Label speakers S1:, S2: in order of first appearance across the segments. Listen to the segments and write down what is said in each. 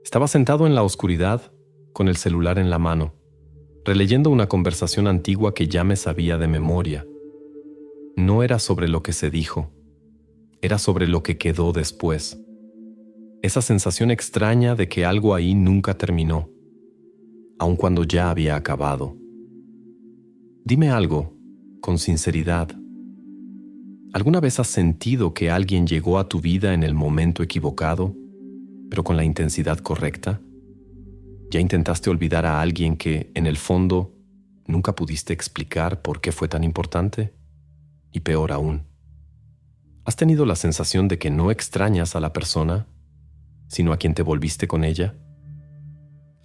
S1: Estaba sentado en la oscuridad, con el celular en la mano, releyendo una conversación antigua que ya me sabía de memoria. No era sobre lo que se dijo, era sobre lo que quedó después. Esa sensación extraña de que algo ahí nunca terminó, aun cuando ya había acabado. Dime algo, con sinceridad. ¿Alguna vez has sentido que alguien llegó a tu vida en el momento equivocado, pero con la intensidad correcta? ¿Ya intentaste olvidar a alguien que, en el fondo, nunca pudiste explicar por qué fue tan importante? Y peor aún, ¿has tenido la sensación de que no extrañas a la persona, sino a quien te volviste con ella?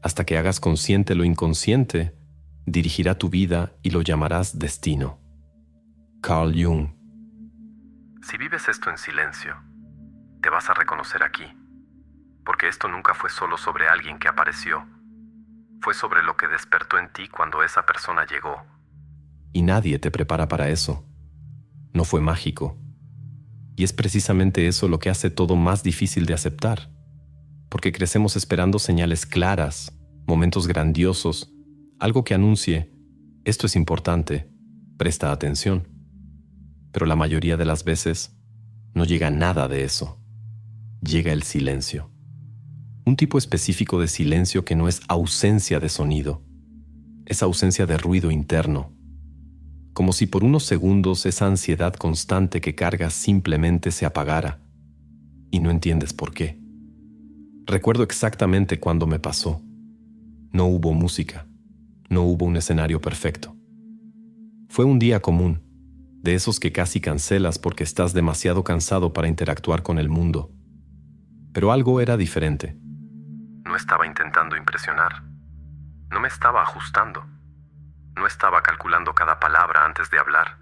S1: Hasta que hagas consciente lo inconsciente, dirigirá tu vida y lo llamarás destino. Carl Jung. Si vives esto en silencio, te vas a reconocer aquí, porque esto nunca fue solo sobre alguien que apareció, fue sobre lo que despertó en ti cuando esa persona llegó. Y nadie te prepara para eso. No fue mágico. Y es precisamente eso lo que hace todo más difícil de aceptar, porque crecemos esperando señales claras, momentos grandiosos, algo que anuncie, esto es importante, presta atención. Pero la mayoría de las veces no llega nada de eso. Llega el silencio. Un tipo específico de silencio que no es ausencia de sonido, es ausencia de ruido interno. Como si por unos segundos esa ansiedad constante que cargas simplemente se apagara, y no entiendes por qué. Recuerdo exactamente cuándo me pasó. No hubo música, no hubo un escenario perfecto. Fue un día común, de esos que casi cancelas porque estás demasiado cansado para interactuar con el mundo. Pero algo era diferente. No estaba intentando impresionar. No me estaba ajustando. No estaba calculando cada palabra antes de hablar.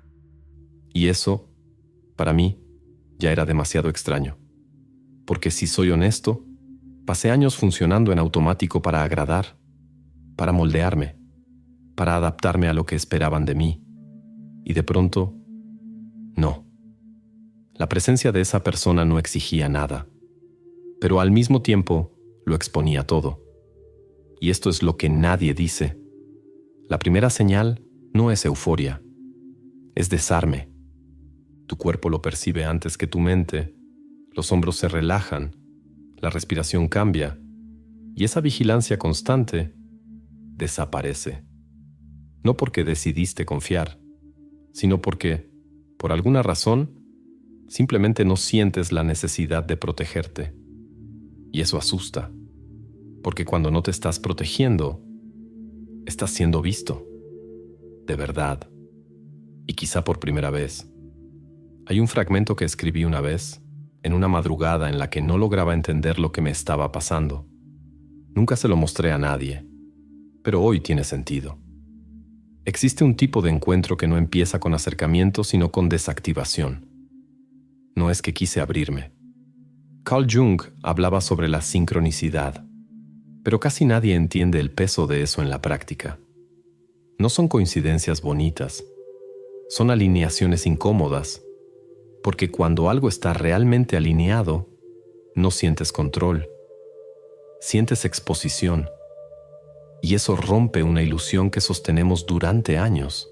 S1: Y eso, para mí, ya era demasiado extraño. Porque si soy honesto, pasé años funcionando en automático para agradar, para moldearme, para adaptarme a lo que esperaban de mí. Y de pronto, no. La presencia de esa persona no exigía nada, pero al mismo tiempo lo exponía todo. Y esto es lo que nadie dice. La primera señal no es euforia, es desarme. Tu cuerpo lo percibe antes que tu mente, los hombros se relajan, la respiración cambia, y esa vigilancia constante desaparece. No porque decidiste confiar, sino porque, por alguna razón, simplemente no sientes la necesidad de protegerte. Y eso asusta, porque cuando no te estás protegiendo, estás siendo visto, de verdad, y quizá por primera vez. Hay un fragmento que escribí una vez, en una madrugada en la que no lograba entender lo que me estaba pasando. Nunca se lo mostré a nadie, pero hoy tiene sentido. Existe un tipo de encuentro que no empieza con acercamiento, sino con desactivación. No es que quise abrirme. Carl Jung hablaba sobre la sincronicidad, pero casi nadie entiende el peso de eso en la práctica. No son coincidencias bonitas, son alineaciones incómodas, porque cuando algo está realmente alineado, no sientes control, sientes exposición. Y eso rompe una ilusión que sostenemos durante años,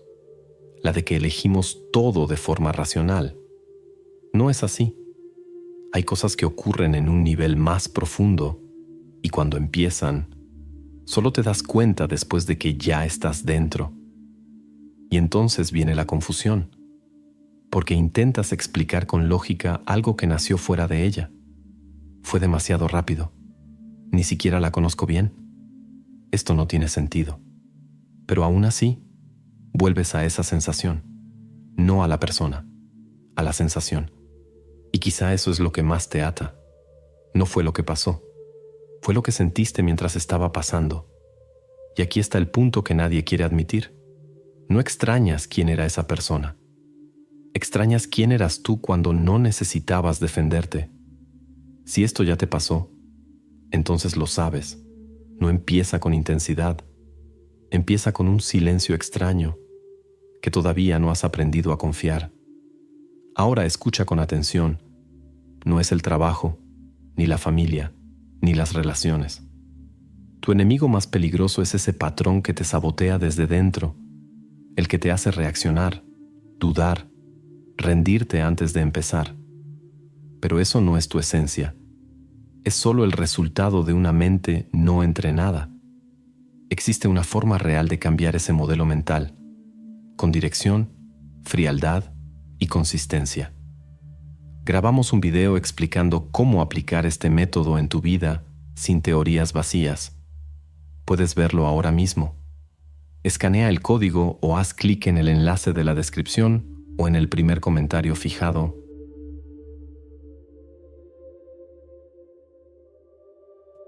S1: la de que elegimos todo de forma racional. No es así. Hay cosas que ocurren en un nivel más profundo y cuando empiezan, solo te das cuenta después de que ya estás dentro. Y entonces viene la confusión, porque intentas explicar con lógica algo que nació fuera de ella. Fue demasiado rápido. Ni siquiera la conozco bien. Esto no tiene sentido. Pero aún así, vuelves a esa sensación, no a la persona, a la sensación. Y quizá eso es lo que más te ata. No fue lo que pasó, fue lo que sentiste mientras estaba pasando. Y aquí está el punto que nadie quiere admitir. No extrañas quién era esa persona. Extrañas quién eras tú cuando no necesitabas defenderte. Si esto ya te pasó, entonces lo sabes. No empieza con intensidad, empieza con un silencio extraño que todavía no has aprendido a confiar. Ahora escucha con atención, no es el trabajo, ni la familia, ni las relaciones. Tu enemigo más peligroso es ese patrón que te sabotea desde dentro, el que te hace reaccionar, dudar, rendirte antes de empezar. Pero eso no es tu esencia. Es solo el resultado de una mente no entrenada. Existe una forma real de cambiar ese modelo mental, con dirección, frialdad y consistencia. Grabamos un video explicando cómo aplicar este método en tu vida sin teorías vacías. Puedes verlo ahora mismo. Escanea el código o haz clic en el enlace de la descripción o en el primer comentario fijado.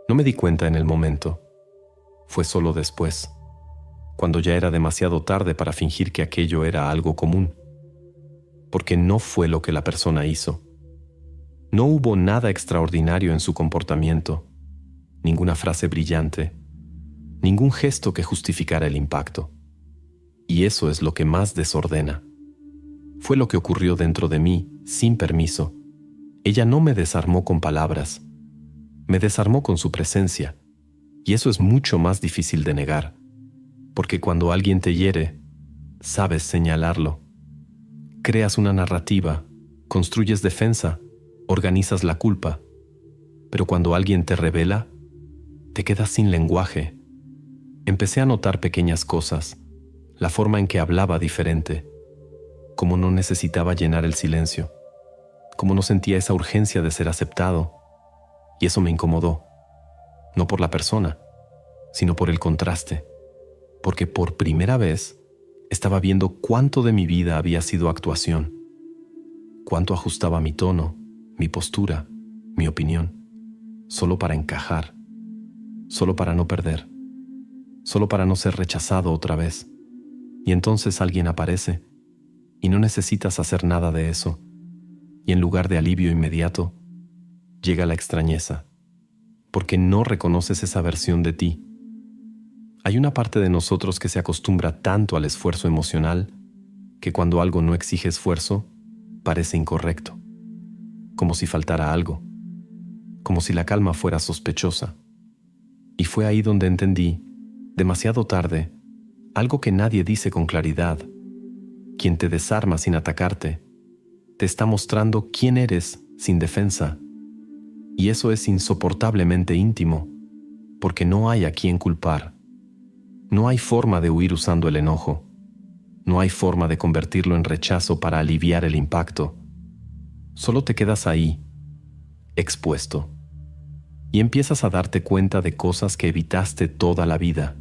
S1: No me di cuenta en el momento. Fue solo después, cuando ya era demasiado tarde para fingir que aquello era algo común. Porque no fue lo que la persona hizo. No hubo nada extraordinario en su comportamiento, ninguna frase brillante, ningún gesto que justificara el impacto. Y eso es lo que más desordena. Fue lo que ocurrió dentro de mí, sin permiso. Ella no me desarmó con palabras, me desarmó con su presencia. Y eso es mucho más difícil de negar, porque cuando alguien te hiere, sabes señalarlo. Creas una narrativa, construyes defensa, organizas la culpa. Pero cuando alguien te revela, te quedas sin lenguaje. Empecé a notar pequeñas cosas, la forma en que hablaba diferente, cómo no necesitaba llenar el silencio, cómo no sentía esa urgencia de ser aceptado. Y eso me incomodó, no por la persona, sino por el contraste, porque por primera vez estaba viendo cuánto de mi vida había sido actuación, cuánto ajustaba mi tono, mi postura, mi opinión, solo para encajar, solo para no perder, solo para no ser rechazado otra vez. Y entonces alguien aparece y no necesitas hacer nada de eso, y en lugar de alivio inmediato, llega la extrañeza, porque no reconoces esa versión de ti. Hay una parte de nosotros que se acostumbra tanto al esfuerzo emocional que cuando algo no exige esfuerzo, parece incorrecto, como si faltara algo, como si la calma fuera sospechosa. Y fue ahí donde entendí, demasiado tarde, algo que nadie dice con claridad. Quien te desarma sin atacarte, te está mostrando quién eres sin defensa. Y eso es insoportablemente íntimo, porque no hay a quien culpar. No hay forma de huir usando el enojo. No hay forma de convertirlo en rechazo para aliviar el impacto. Solo te quedas ahí, expuesto, y empiezas a darte cuenta de cosas que evitaste toda la vida.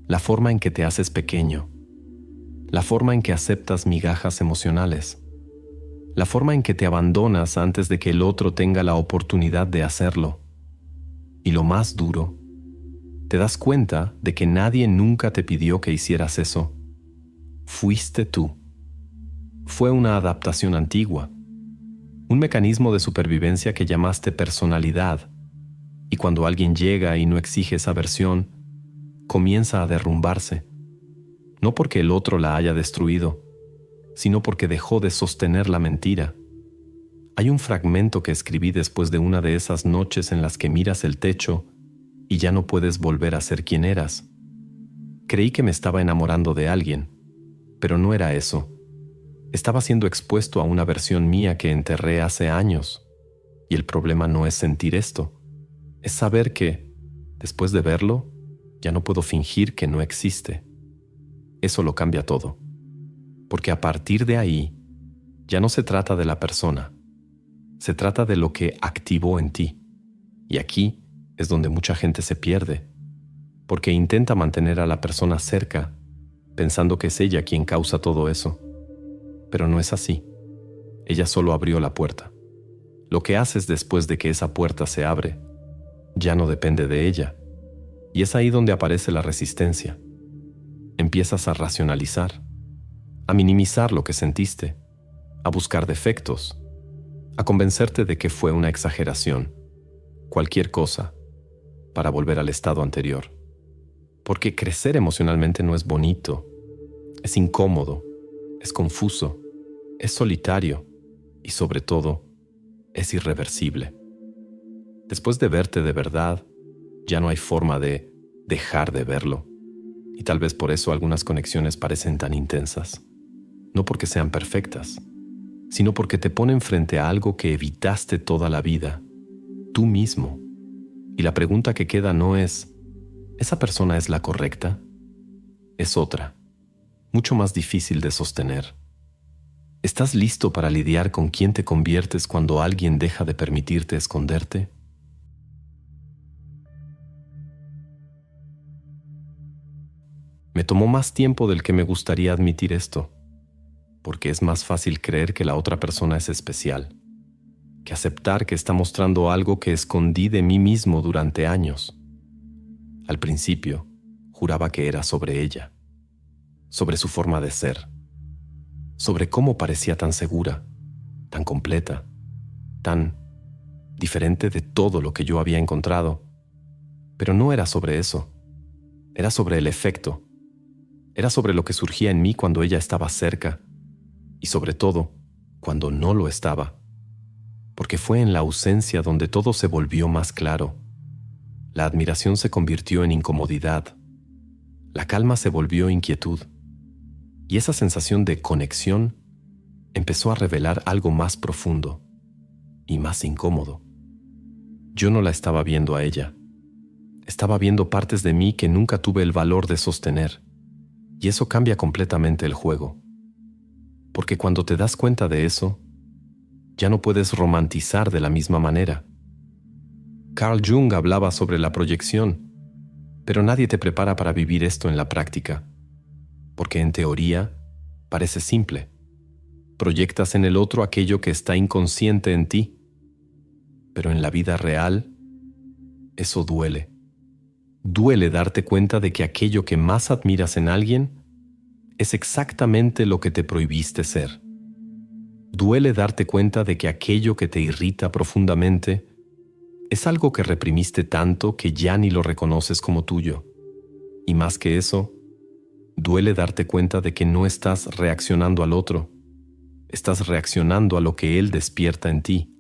S1: La forma en que te haces pequeño, la forma en que aceptas migajas emocionales, la forma en que te abandonas antes de que el otro tenga la oportunidad de hacerlo. Y lo más duro, te das cuenta de que nadie nunca te pidió que hicieras eso. Fuiste tú. Fue una adaptación antigua, un mecanismo de supervivencia que llamaste personalidad, y cuando alguien llega y no exige esa versión, comienza a derrumbarse, no porque el otro la haya destruido, sino porque dejó de sostener la mentira. Hay un fragmento que escribí después de una de esas noches en las que miras el techo y ya no puedes volver a ser quien eras. Creí que me estaba enamorando de alguien, pero no era eso. Estaba siendo expuesto a una versión mía que enterré hace años. Y el problema no es sentir esto, es saber que, después de verlo, ya no puedo fingir que no existe. Eso lo cambia todo. Porque a partir de ahí, ya no se trata de la persona, se trata de lo que activó en ti. Y aquí es donde mucha gente se pierde, porque intenta mantener a la persona cerca, pensando que es ella quien causa todo eso. Pero no es así. Ella solo abrió la puerta. Lo que haces después de que esa puerta se abre, ya no depende de ella. Y es ahí donde aparece la resistencia. Empiezas a racionalizar, a minimizar lo que sentiste, a buscar defectos, a convencerte de que fue una exageración, cualquier cosa, para volver al estado anterior. Porque crecer emocionalmente no es bonito, es incómodo, es confuso, es solitario y sobre todo, es irreversible. Después de verte de verdad, ya no hay forma de dejar de verlo. Y tal vez por eso algunas conexiones parecen tan intensas. No porque sean perfectas, sino porque te ponen frente a algo que evitaste toda la vida, tú mismo. Y la pregunta que queda no es, ¿esa persona es la correcta? Es otra, mucho más difícil de sostener. ¿Estás listo para lidiar con quién te conviertes cuando alguien deja de permitirte esconderte? Me tomó más tiempo del que me gustaría admitir esto, porque es más fácil creer que la otra persona es especial, que aceptar que está mostrando algo que escondí de mí mismo durante años. Al principio, juraba que era sobre ella, sobre su forma de ser, sobre cómo parecía tan segura, tan completa, tan diferente de todo lo que yo había encontrado. Pero no era sobre eso, era sobre el efecto, era sobre lo que surgía en mí cuando ella estaba cerca, y sobre todo, cuando no lo estaba, porque fue en la ausencia donde todo se volvió más claro. La admiración se convirtió en incomodidad, la calma se volvió inquietud, y esa sensación de conexión empezó a revelar algo más profundo y más incómodo. Yo no la estaba viendo a ella, estaba viendo partes de mí que nunca tuve el valor de sostener, y eso cambia completamente el juego. Porque cuando te das cuenta de eso, ya no puedes romantizar de la misma manera. Carl Jung hablaba sobre la proyección, pero nadie te prepara para vivir esto en la práctica, porque en teoría parece simple. Proyectas en el otro aquello que está inconsciente en ti, pero en la vida real, eso duele. Duele darte cuenta de que aquello que más admiras en alguien es exactamente lo que te prohibiste ser. Duele darte cuenta de que aquello que te irrita profundamente es algo que reprimiste tanto que ya ni lo reconoces como tuyo. Y más que eso, duele darte cuenta de que no estás reaccionando al otro, estás reaccionando a lo que él despierta en ti.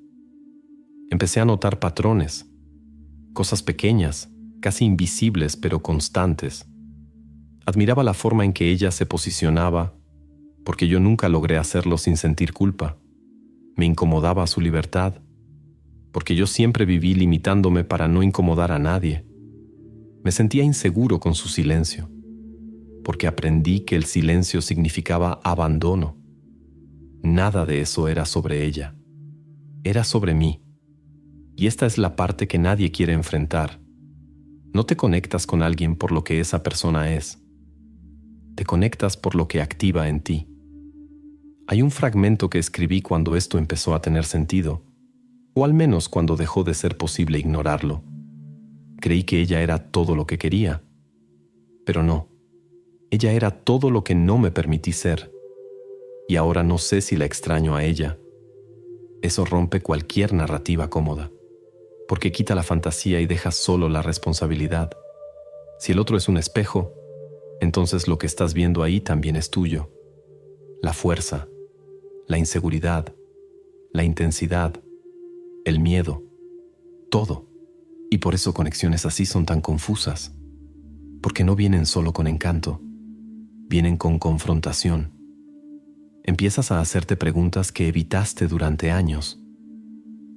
S1: Empecé a notar patrones, cosas pequeñas, casi invisibles pero constantes. Admiraba la forma en que ella se posicionaba, porque yo nunca logré hacerlo sin sentir culpa. Me incomodaba su libertad, porque yo siempre viví limitándome para no incomodar a nadie. Me sentía inseguro con su silencio, porque aprendí que el silencio significaba abandono. Nada de eso era sobre ella, era sobre mí. Y esta es la parte que nadie quiere enfrentar. No te conectas con alguien por lo que esa persona es. Te conectas por lo que activa en ti. Hay un fragmento que escribí cuando esto empezó a tener sentido, o al menos cuando dejó de ser posible ignorarlo. Creí que ella era todo lo que quería, pero no. Ella era todo lo que no me permití ser, y ahora no sé si la extraño a ella. Eso rompe cualquier narrativa cómoda, porque quita la fantasía y deja solo la responsabilidad. Si el otro es un espejo, entonces lo que estás viendo ahí también es tuyo. La fuerza, la inseguridad, la intensidad, el miedo, todo. Y por eso conexiones así son tan confusas, porque no vienen solo con encanto, vienen con confrontación. Empiezas a hacerte preguntas que evitaste durante años.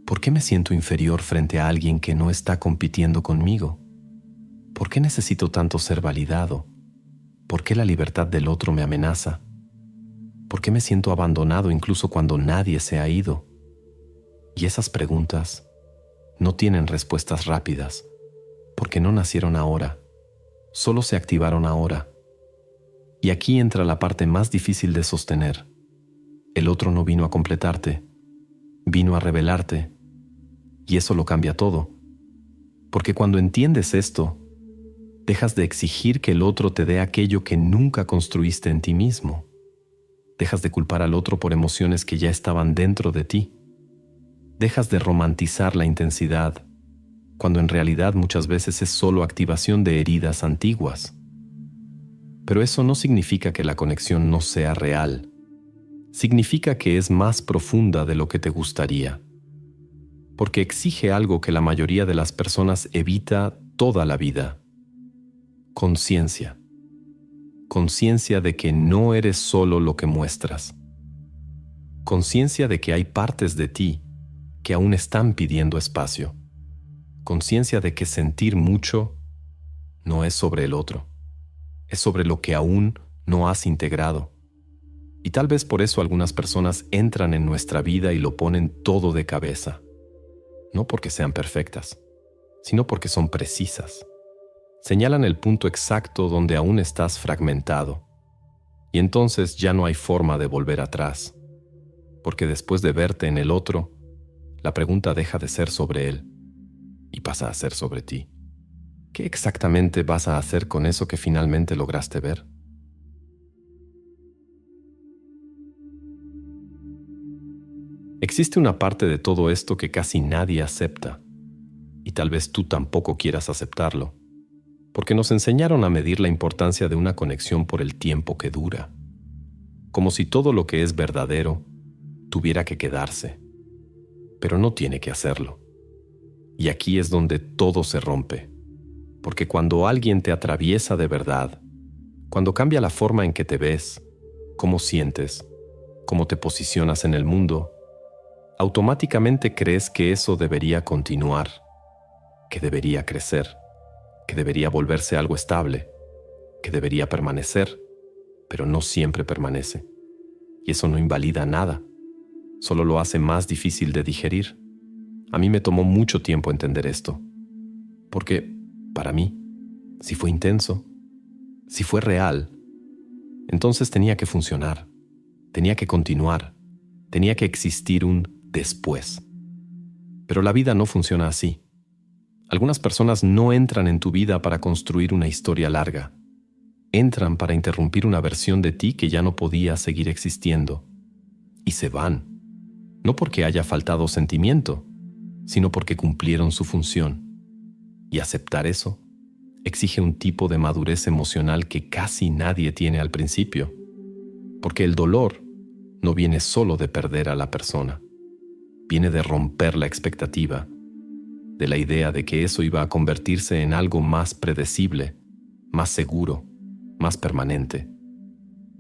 S1: ¿Por qué me siento inferior frente a alguien que no está compitiendo conmigo? ¿Por qué necesito tanto ser validado? ¿Por qué la libertad del otro me amenaza? ¿Por qué me siento abandonado incluso cuando nadie se ha ido? Y esas preguntas no tienen respuestas rápidas, porque no nacieron ahora, solo se activaron ahora. Y aquí entra la parte más difícil de sostener. El otro no vino a completarte, vino a revelarte. Y eso lo cambia todo. Porque cuando entiendes esto, dejas de exigir que el otro te dé aquello que nunca construiste en ti mismo. Dejas de culpar al otro por emociones que ya estaban dentro de ti. Dejas de romantizar la intensidad, cuando en realidad muchas veces es solo activación de heridas antiguas. Pero eso no significa que la conexión no sea real. Significa que es más profunda de lo que te gustaría. porque exige algo que la mayoría de las personas evita toda la vida: conciencia. Conciencia de que no eres solo lo que muestras. Conciencia de que hay partes de ti que aún están pidiendo espacio. Conciencia de que sentir mucho no es sobre el otro, es sobre lo que aún no has integrado. Y tal vez por eso algunas personas entran en nuestra vida y lo ponen todo de cabeza. No porque sean perfectas, sino porque son precisas. Señalan el punto exacto donde aún estás fragmentado. Y entonces ya no hay forma de volver atrás. Porque después de verte en el otro, la pregunta deja de ser sobre él y pasa a ser sobre ti. ¿Qué exactamente vas a hacer con eso que finalmente lograste ver? Existe una parte de todo esto que casi nadie acepta, y tal vez tú tampoco quieras aceptarlo, porque nos enseñaron a medir la importancia de una conexión por el tiempo que dura, como si todo lo que es verdadero tuviera que quedarse, pero no tiene que hacerlo. Y aquí es donde todo se rompe, porque cuando alguien te atraviesa de verdad, cuando cambia la forma en que te ves, cómo sientes, cómo te posicionas en el mundo, automáticamente crees que eso debería continuar, que debería crecer, que debería volverse algo estable, que debería permanecer, pero no siempre permanece. Y eso no invalida nada, solo lo hace más difícil de digerir. A mí me tomó mucho tiempo entender esto, porque, para mí, si fue intenso, si fue real, entonces tenía que funcionar, tenía que continuar, tenía que existir un después. Pero la vida no funciona así. Algunas personas no entran en tu vida para construir una historia larga. Entran para interrumpir una versión de ti que ya no podía seguir existiendo. Y se van. No porque haya faltado sentimiento, sino porque cumplieron su función. Y aceptar eso exige un tipo de madurez emocional que casi nadie tiene al principio. Porque el dolor no viene solo de perder a la persona. Viene de romper la expectativa, de la idea de que eso iba a convertirse en algo más predecible, más seguro, más permanente.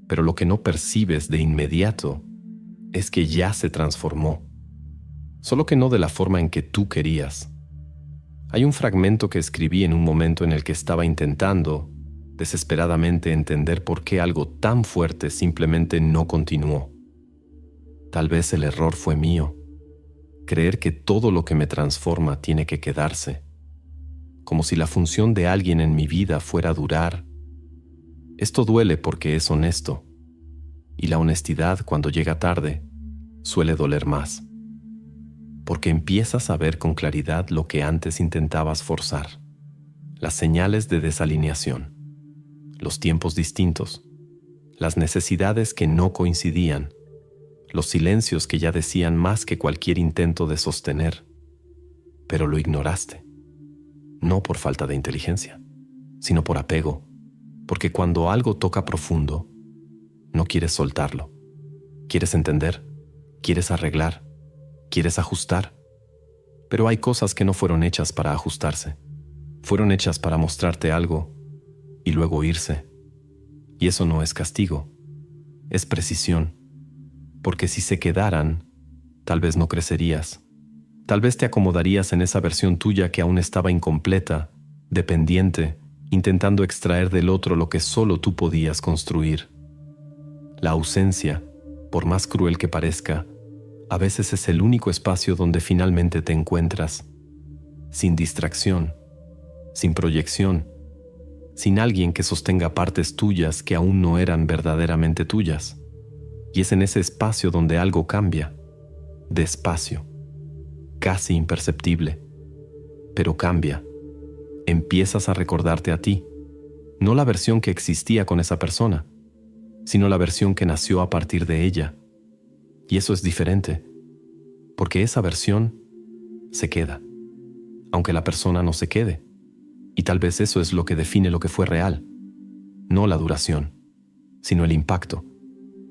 S1: Pero lo que no percibes de inmediato es que ya se transformó, solo que no de la forma en que tú querías. Hay un fragmento que escribí en un momento en el que estaba intentando, desesperadamente, entender por qué algo tan fuerte simplemente no continuó. Tal vez el error fue mío. Creer que todo lo que me transforma tiene que quedarse, como si la función de alguien en mi vida fuera durar. Esto duele porque es honesto, y la honestidad, cuando llega tarde, suele doler más, porque empiezas a ver con claridad lo que antes intentabas forzar, las señales de desalineación, los tiempos distintos, las necesidades que no coincidían, los silencios que ya decían más que cualquier intento de sostener, pero lo ignoraste, no por falta de inteligencia, sino por apego, porque cuando algo toca profundo, no quieres soltarlo, quieres entender, quieres arreglar, quieres ajustar, pero hay cosas que no fueron hechas para ajustarse, fueron hechas para mostrarte algo y luego irse, y eso no es castigo, es precisión. Porque si se quedaran, tal vez no crecerías. Tal vez te acomodarías en esa versión tuya que aún estaba incompleta, dependiente, intentando extraer del otro lo que solo tú podías construir. La ausencia, por más cruel que parezca, a veces es el único espacio donde finalmente te encuentras, sin distracción, sin proyección, sin alguien que sostenga partes tuyas que aún no eran verdaderamente tuyas. Y es en ese espacio donde algo cambia, despacio, casi imperceptible, pero cambia. Empiezas a recordarte a ti, no la versión que existía con esa persona, sino la versión que nació a partir de ella. Y eso es diferente, porque esa versión se queda, aunque la persona no se quede. Y tal vez eso es lo que define lo que fue real, no la duración, sino el impacto.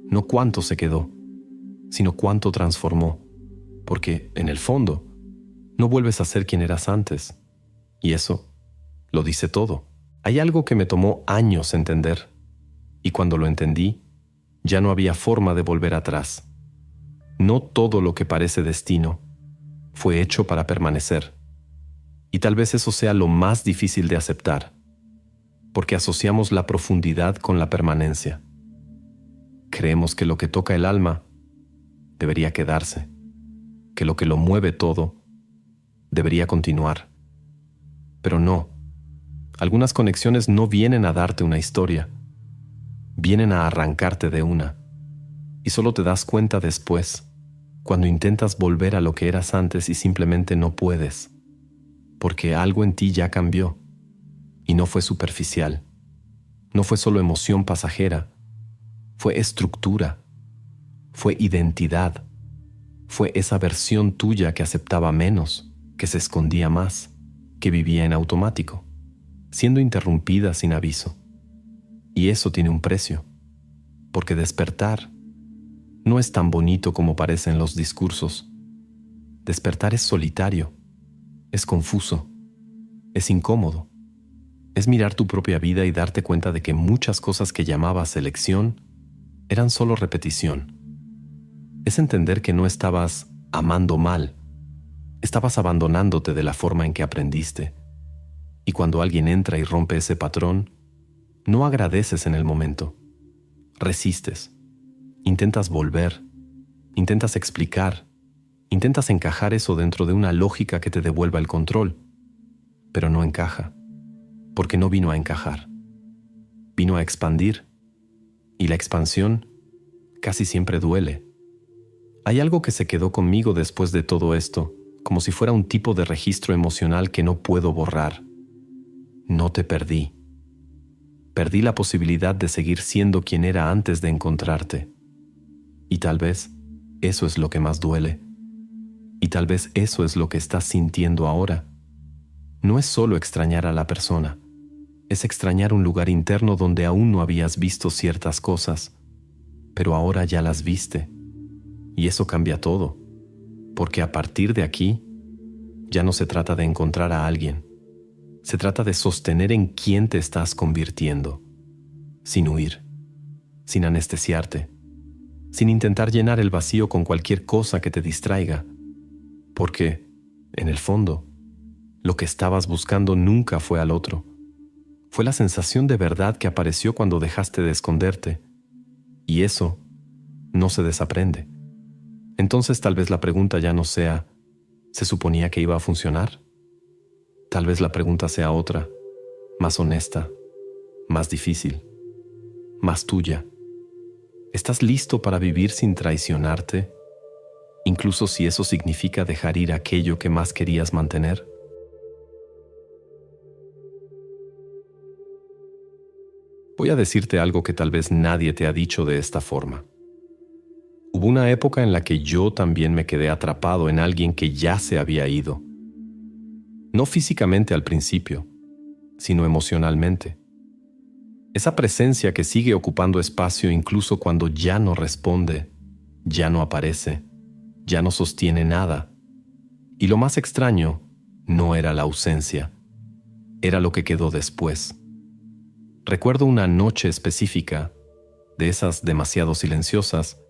S1: No cuánto se quedó, sino cuánto transformó, porque, en el fondo, No vuelves a ser quien eras antes. Y eso lo dice todo. Hay algo que me tomó años entender. Y cuando lo entendí, ya no había forma de volver atrás. No todo lo que parece destino fue hecho para permanecer. Y tal vez eso sea lo más difícil de aceptar, porque asociamos la profundidad con la permanencia. Creemos que lo que toca el alma debería quedarse, que lo que lo mueve todo debería continuar. Pero no, algunas conexiones no vienen a darte una historia, vienen a arrancarte de una, y solo te das cuenta después, cuando intentas volver a lo que eras antes y simplemente no puedes, porque algo en ti ya cambió, y no fue superficial, no fue solo emoción pasajera, fue estructura, fue identidad, fue esa versión tuya que aceptaba menos, que se escondía más, que vivía en automático, siendo interrumpida sin aviso. Y eso tiene un precio, porque despertar no es tan bonito como parece en los discursos. Despertar es solitario, es confuso, es incómodo. Es mirar tu propia vida y darte cuenta de que muchas cosas que llamabas elección eran solo repetición. Es entender que no estabas amando mal, estabas abandonándote de la forma en que aprendiste. Y cuando alguien entra y rompe ese patrón, no agradeces en el momento. Resistes, intentas volver, intentas explicar, intentas encajar eso dentro de una lógica que te devuelva el control, pero no encaja, porque no vino a encajar. Vino a expandir, y la expansión casi siempre duele. Hay algo que se quedó conmigo después de todo esto, como si fuera un tipo de registro emocional que no puedo borrar. No te perdí. Perdí la posibilidad de seguir siendo quien era antes de encontrarte. Y tal vez eso es lo que más duele. Y tal vez eso es lo que estás sintiendo ahora. No es solo extrañar a la persona, es extrañar un lugar interno donde aún no habías visto ciertas cosas, pero ahora ya las viste. Y eso cambia todo, porque a partir de aquí, ya no se trata de encontrar a alguien, se trata de sostener en quién te estás convirtiendo, sin huir, sin anestesiarte, sin intentar llenar el vacío con cualquier cosa que te distraiga, porque, en el fondo, lo que estabas buscando nunca fue al otro, fue la sensación de verdad que apareció cuando dejaste de esconderte, y eso no se desaprende. Entonces tal vez la pregunta ya no sea, ¿se suponía que iba a funcionar? Tal vez la pregunta sea otra, más honesta, más difícil, más tuya. ¿Estás listo para vivir sin traicionarte, incluso si eso significa dejar ir aquello que más querías mantener? Voy a decirte algo que tal vez nadie te ha dicho de esta forma. Hubo una época en la que yo también me quedé atrapado en alguien que ya se había ido. No físicamente al principio, sino emocionalmente. Esa presencia que sigue ocupando espacio incluso cuando ya no responde, ya no aparece, ya no sostiene nada. Y lo más extraño no era la ausencia, era lo que quedó después. Recuerdo una noche específica, de esas demasiado silenciosas,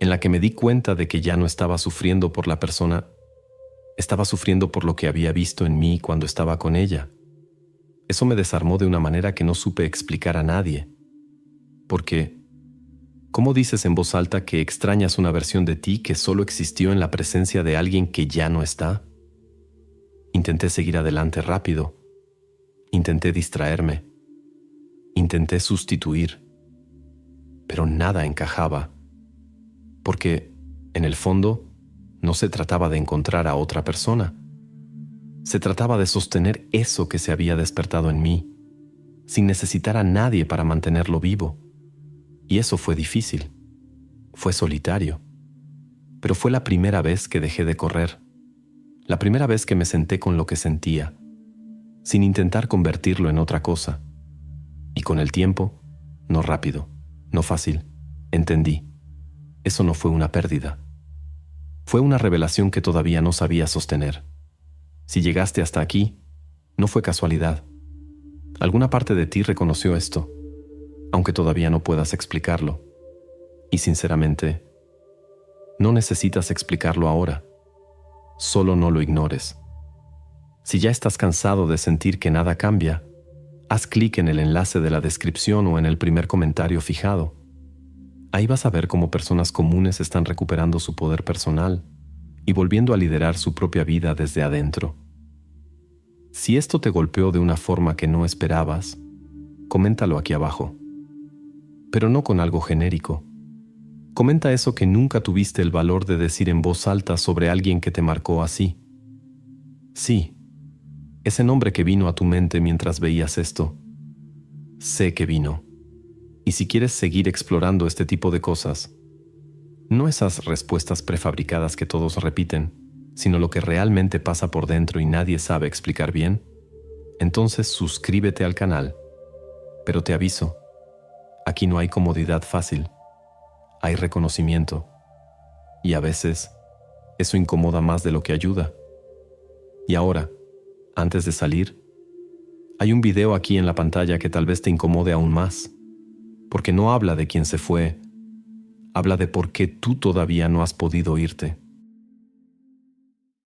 S1: en la que me di cuenta de que ya no estaba sufriendo por la persona, estaba sufriendo por lo que había visto en mí cuando estaba con ella. Eso me desarmó de una manera que no supe explicar a nadie. Porque, ¿cómo dices en voz alta que extrañas una versión de ti que solo existió en la presencia de alguien que ya no está? Intenté seguir adelante rápido. Intenté distraerme. Intenté sustituir. Pero nada encajaba. Porque, en el fondo, no se trataba de encontrar a otra persona. Se trataba de sostener eso que se había despertado en mí, sin necesitar a nadie para mantenerlo vivo. Y eso fue difícil. Fue solitario. Pero fue la primera vez que dejé de correr. La primera vez que me senté con lo que sentía, sin intentar convertirlo en otra cosa. Y con el tiempo, no rápido, no fácil, entendí. Eso no fue una pérdida. Fue una revelación que todavía no sabía sostener. Si llegaste hasta aquí, no fue casualidad. Alguna parte de ti reconoció esto, aunque todavía no puedas explicarlo. Y sinceramente, no necesitas explicarlo ahora. Solo no lo ignores. Si ya estás cansado de sentir que nada cambia, haz clic en el enlace de la descripción o en el primer comentario fijado. Ahí vas a ver cómo personas comunes están recuperando su poder personal y volviendo a liderar su propia vida desde adentro. Si esto te golpeó de una forma que no esperabas, coméntalo aquí abajo. Pero no con algo genérico. Comenta eso que nunca tuviste el valor de decir en voz alta sobre alguien que te marcó así. Sí, ese nombre que vino a tu mente mientras veías esto. Sé que vino. Y si quieres seguir explorando este tipo de cosas, no esas respuestas prefabricadas que todos repiten, sino lo que realmente pasa por dentro y nadie sabe explicar bien, entonces suscríbete al canal. Pero te aviso, aquí no hay comodidad fácil, hay reconocimiento. Y a veces, eso incomoda más de lo que ayuda. Y ahora, antes de salir, hay un video aquí en la pantalla que tal vez te incomode aún más, porque no habla de quién se fue, habla de por qué tú todavía no has podido irte.